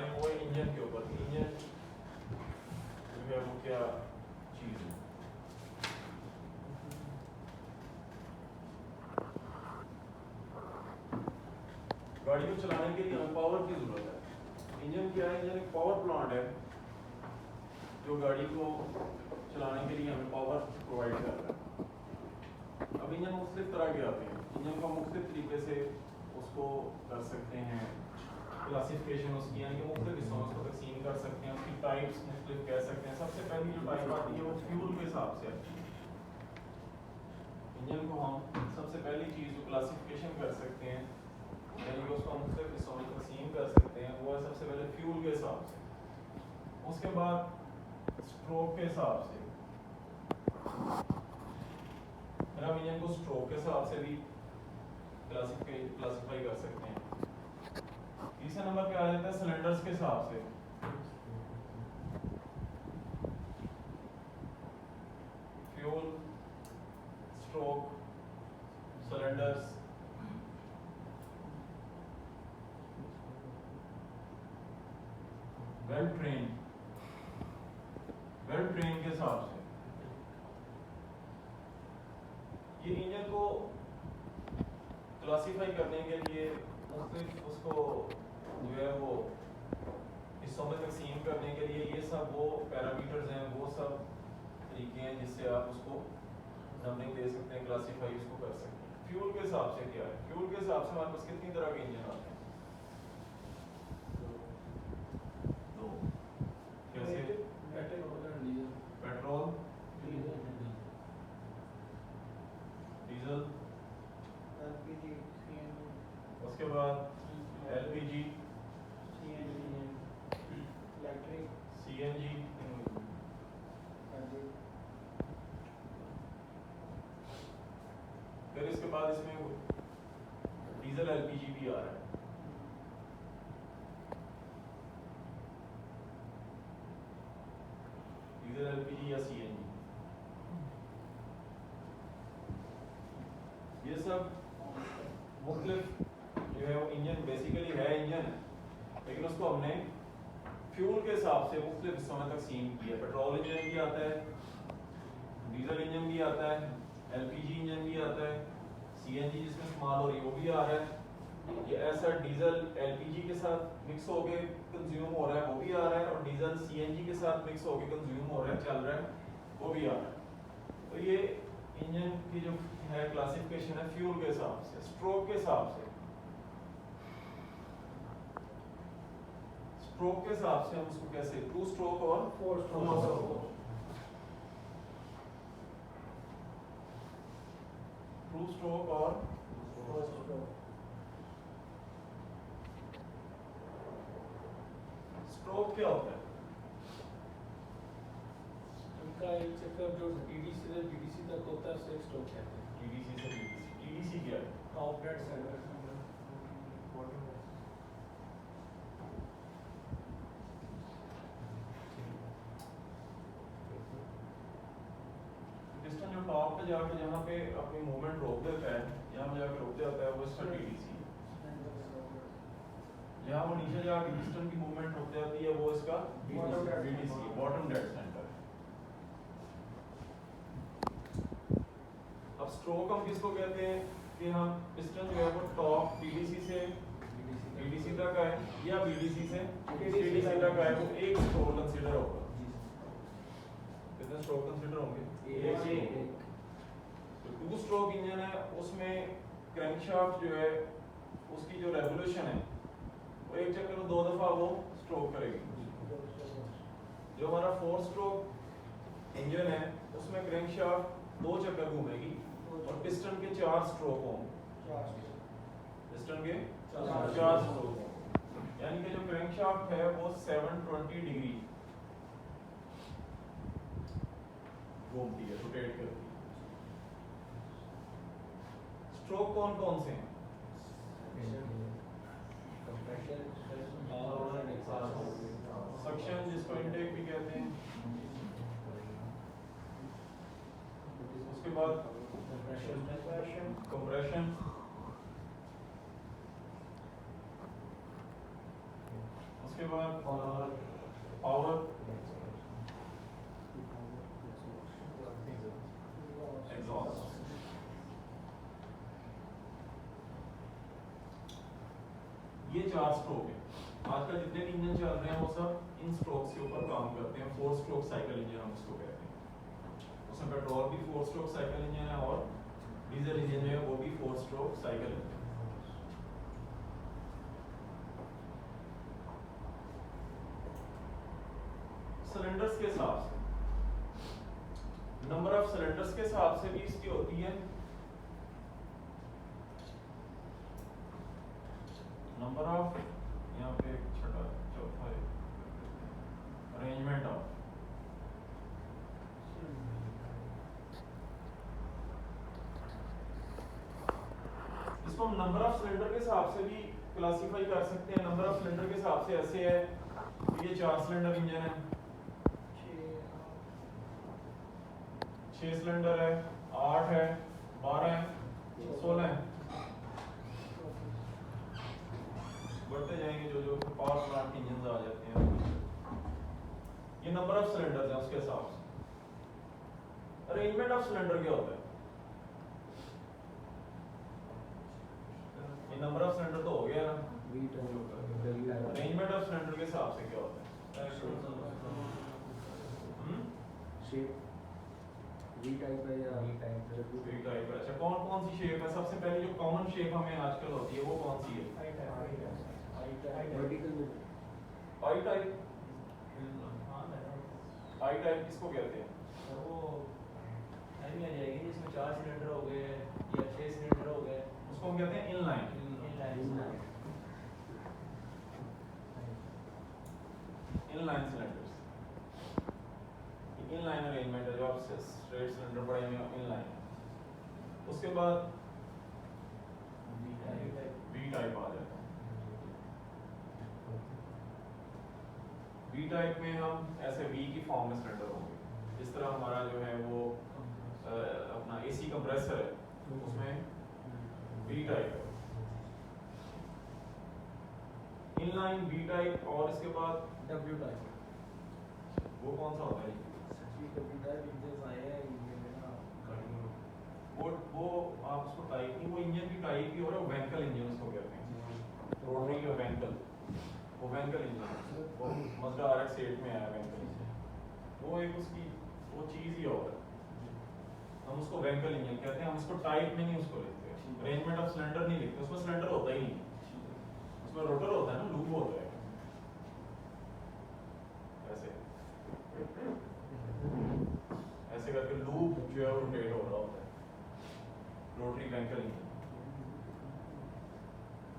रहे हैं वो है इंजन के ऊपर। इंजन जो है वो क्या चीज़ है। गाड़ी को चलाने के लिए हमें पावर की जरूरत है। इंजन क्या है? इंजन एक पावर प्लांट है जो गाड़ी को चलाने के लिए हमें पावर प्रोवाइड कर रहा है। अब इंजन मुख्तलिफ तरह के आते हैं। इंजन को मुख्तलिफ तरीके से उसको कर सकते हैं, क्लासिफिकेशन उसकी यानी कि मुख्तलिफ हिस्सों में उसको तकसीम कर सकते हैं, उसकी टाइप्स मुख्तलिफ कह सकते हैं। सबसे पहली जो टाइप आती है वो फ्यूल के हिसाब से आती है। इंजन को हम सबसे पहली चीज़ जो क्लासिफिकेशन कर सकते हैं यानी कि उसको मुख्तलिफ हिस्सों में तकसीम कर सकते हैं वो है सबसे पहले फ्यूल के हिसाब से, उसके बाद स्ट्रोक के हिसाब से। फिर हम इंजन को स्ट्रोक के हिसाब से भी क्लासिफाई कर सकते हैं। तीसरे नंबर पे आ जाता है सिलेंडर्स के हिसाब से। Fuel, stroke, cylinders, well train के हिसाब से। ये इंजन को क्लासिफाई करने के लिए उसको जो है वो हिस्सों में तकसीम करने के लिए ये सब वो पैरामीटर्स हैं, वो सब तरीके हैं जिससे आप उसको नंबरिंग दे सकते हैं, क्लासिफाई उसको कर सकते हैं। फ्यूल के हिसाब से क्या है? फ्यूल के हिसाब से हमारे पास कितनी तरह के इंजन आते हैं? दो। कैसे? पेट्रोल, डीजल, उसके बाद एलपीजी, सीएनजी, फिर इसके बाद इसमें डीजल एलपीजी भी आ रहा है। डीजल एलपीजी या सीएनजी, ये सब मुख्तलिफ जो है वो इंजन बेसिकली है इंजन है, लेकिन उसको हमने फ्यूल के हिसाब से मुख्तलिफ हिस्सों में तकसीम किया। पेट्रोल इंजन भी आता है, डीजल इंजन भी आता है, एलपीजी इंजन भी आता है, सीएनजी जिसमें इस्तेमाल हो रही है वो भी आ रहा है। ये ऐसा डीजल एलपीजी के साथ मिक्स होके कंज्यूम हो रहा है वो भी आ रहा है, और डीजल सीएनजी के साथ मिक्स होके कंज्यूम हो रहा है, चल रहा है, वो भी आ रहा है। तो ये इंजन की जो है क्लासिफिकेशन है फ्यूल के हिसाब से। स्ट्रोक के हिसाब से, स्ट्रोक के हिसाब से हम उसको कैसे, टू स्ट्रोक और फोर स्ट्रोक, टू स्ट्रोक और फोर स्ट्रोक। स्ट्रोक क्या होता है? उनका एक चक्कर जो टीडीसी से बीडीसी तक होता है उसे स्ट्रोक कहते हैं। टीडीसी से बीडीसी, टीडीसी क्या है? Top dead centre. पिस्टन जो टॉप पे जाके जहाँ पे अपनी मूवमेंट रोक देता है, यहाँ पे जाके रुक जाता है, वो इसका टीडीसी है। जहाँ वो नीचे जाके पिस्टन की मूवमेंट रुक जाती है वो इसका बीडीसी है, बॉटम डेड सेंटर है। अब स्ट्रोक हम किसको कहते हैं कि हम पिस्टन जो है वो टॉप बीडीसी से बीडीसी तक है या बीडीसी से टीडीसी तक है, वो एक स्ट्रोक कंसीडर होगा। कितने स्ट्रोक कंसीडर होंगे? एक। तो टू स्ट्रोक इंजन है उसमें क्रैंकशाफ्ट जो है उसकी जो रेवोल्यूशन है वो एक चक्कर में 2 दफा वो स्ट्रोक करेगी। जो हमारा 4 स्ट्रोक इंजन है उसमें क्रैंकशाफ्ट 2 चक्कर घूमेगी और पिस्टन के 4 स्ट्रोक होंगे। पिस्टन के 4 स्ट्रोक होंगे, यानी कि जो क्रैंकशाफ्ट है वो 720 डिग्री घूमती है, रोटेट करती है। स्ट्रोक कौन कौन से हैं? सक्शन जिसको इनटेक भी कहते हैं, उसके बाद कंप्रेशन, उसके बाद पावर एग्जॉस्ट। ये 4 स्ट्रोक है। आजकल जितने भी इंजन चल रहे हैं वो सब इन स्ट्रोक्स के ऊपर काम करते हैं। 4 स्ट्रोक साइकिल इंजन हम उसको कहते हैं। उसमें पेट्रोल भी 4 स्ट्रोक साइकिल इंजन है और डीजल इंजन जो है वो भी 4 स्ट्रोक साइकिल इंजन है। सिलेंडर्स के हिसाब से, नंबर ऑफ सिलेंडर्स के हिसाब से भी इसकी होती है नंबर ऑफ, यहाँ पे छठा चौथा अरेंजमेंट ऑफ, इसको हम नंबर ऑफ सिलेंडर के हिसाब से भी क्लासिफाई कर सकते हैं। नंबर ऑफ सिलेंडर के हिसाब से ऐसे है कि ये 4 सिलेंडर इंजन है, 6 सिलेंडर है, 8 है, 12 है, 16 है, बढ़ते जाएंगे जो जो पावर प्लांट के इंजन आ जाते हैं। ये नंबर ऑफ सिलेंडर्स है उसके हिसाब से। अरेंजमेंट ऑफ सिलेंडर क्या होता है? ये नंबर ऑफ सिलेंडर तो हो गया ना। अरेंजमेंट ऑफ सिलेंडर के हिसाब से क्या होता है? वी टाइप है या वी टाइप है। अच्छा, कौन कौन सी शेप है? सबसे पहले जो कॉमन शेप हमें आजकल होती है वो कौन सी है? वर्टिकल में आई टाइप। आई टाइप किसको कहते हैं? वो टाइम आ जाएगी जिसमें 4 सिलेंडर हो गए या 6 सिलेंडर हो गए, उसको हम कहते हैं inline. Inline cylinders, inline arrangement है जो आप स्ट्रेट सिलेंडर पड़े हुए इनलाइन। उसके बाद वी टाइप आ जाता है। वी टाइप में हम ऐसे वी की फॉर्म में सिलेंडर होंगे। इस तरह हमारा जो है वो अपना एसी कंप्रेसर है, उसमें वी टाइप है, इनलाइन वी टाइप। और इसके बाद डब्ल्यू टाइप। वो कौन सा होता है? डब्ल्यू टाइप इंजन आए हैं इंजन में ना गाड़ी में। वो आप उसको टाइप नहीं, वो इंजन की टाइप ही हो रहा है, वेंकल इंजन उसको कहते हैं। रोटरी या वेंकल, वो वेंकल इंजन, वो मज़दा RX 8 में आया वेंकल इंजन। वो एक उसकी वो चीज़ ही और हम उसको वेंकल इंजन कहते हैं। हम उसको टाइप में नहीं उसको लिखते, अरेंजमेंट ऑफ सिलेंडर नहीं लिखते। उसमें सिलेंडर होता ही नहीं, उसमें रोटर होता है ना, लूप होता है ऐसे ऐसे करके लूप जो है वो रोटेट हो रहा होता है, रोटरी वेंकल इंजन।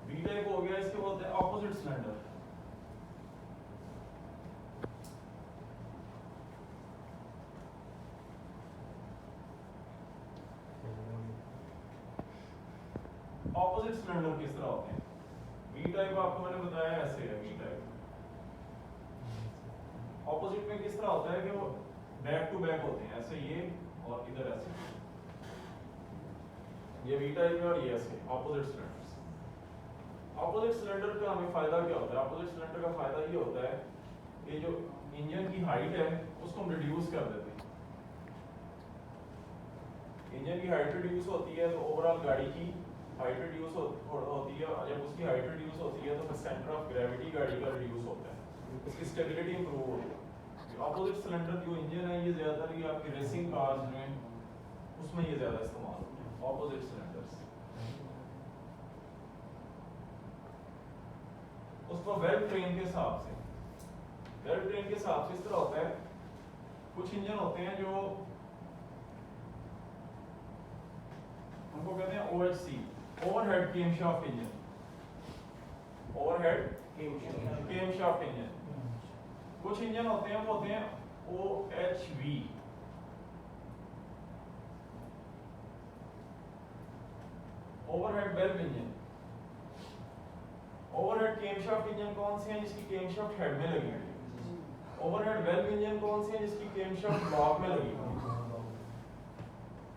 बी टाइप हो गया। इसके बोलते हैं ऑपोजिट सिलेंडर। ऑपोजिट सिलेंडर किस तरह होते हैं? वी टाइप आपको मैंने बताया ऐसे है। वी टाइप ऑपोजिट में किस तरह होता है कि वो बैक टू बैक होते हैं, ऐसे ये और इधर ऐसे। ये वी टाइप है और ये ऐसे ऑपोजिट सिलेंडर्स। ऑपोजिट सिलेंडर का हमें फायदा क्या होता है? ऑपोजिट सिलेंडर का फायदा ये होता है कि जो इंजन की हाइट है उसको हम रिड्यूस कर देते हैं। इंजन की हाइट रिड्यूस होती है तो ओवरऑल गाड़ी की हाइट रिड्यूस होती है। जब उसकी हाइट रिड्यूस होती है तो फिर सेंटर ऑफ ग्रेविटी गाड़ी का रिड्यूस होता है, इसकी स्टेबिलिटी इंप्रूव होती है। ऑपोजिट सिलेंडर जो इंजन है ये ज़्यादातर ये आपकी रेसिंग कार्स में उसमें ये ज़्यादा इस्तेमाल होते हैं ऑपोजिट सिलेंडर्स। उसको वेल ट्रेन के हिसाब से, वेल ट्रेन के हिसाब से इस तरह होता है। कुछ इंजन होते हैं जो उनको कहते हैं OHC, overhead camshaft engine. Overhead camshaft engine. कुछ इंजन होते हैं वो होते हैं OHV, overhead valve engine. Overhead camshaft engine कौन से हैं? जिसकी केमशाफ्ट हेड में लगी है। ओवरहेड वेल्व इंजन कौन से हैं? जिसकी केमशाफ्ट ब्लॉक में लगी है।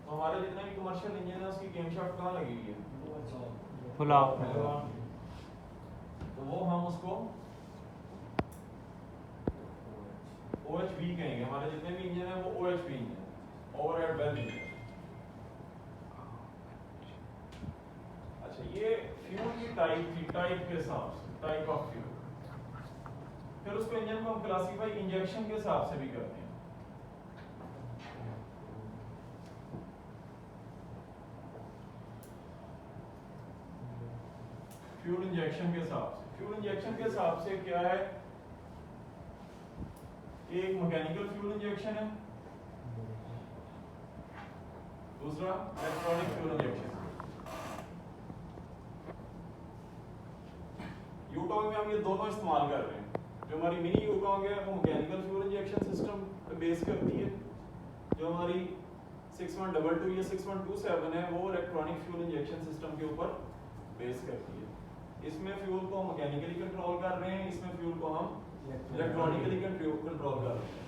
तो हमारे जितने भी कमर्शियल इंजन है उसकी केमशाफ्ट कहाँ लगी हुई है? फुला। तो वो हम उसको टाइप के हिसाब से, टाइप ऑफ फ्यूल। फिर उसको इंजन को हम क्लासिफाई इंजेक्शन के हिसाब से भी करते हैं। फ्यूल इंजेक्शन के हिसाब से, फ्यूल इंजेक्शन के हिसाब से क्या है, एक मैकेनिकल फ्यूल इंजेक्शन है, दूसरा इलेक्ट्रॉनिक फ्यूल इंजेक्शन। यूटोंग में हम ये दोनों इस्तेमाल कर रहे हैं। जो हमारी मिनी यूटोंग है वो मैकेनिकल फ्यूल इंजेक्शन सिस्टम पे बेस करती है, जो हमारी 6122 या 6127 है वो इलेक्ट्रॉनिक फ्यूल इंजेक्शन सिस्टम के ऊपर बेस करती है। इसमें फ्यूल को हम मैकेनिकली कंट्रोल कर रहे हैं, इसमें फ्यूल को हम इलेक्ट्रॉनिकली कंट्रोल कर रहे हैं।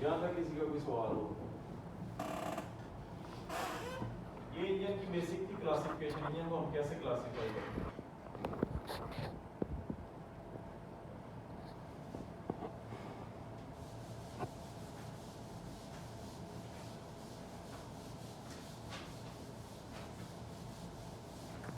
यहाँ तक किसी का कोई सवाल हो? ये इंजन की बेसिक थी क्लासिफिकेशन, इंजन को हम कैसे क्लासिफाई करते हैं।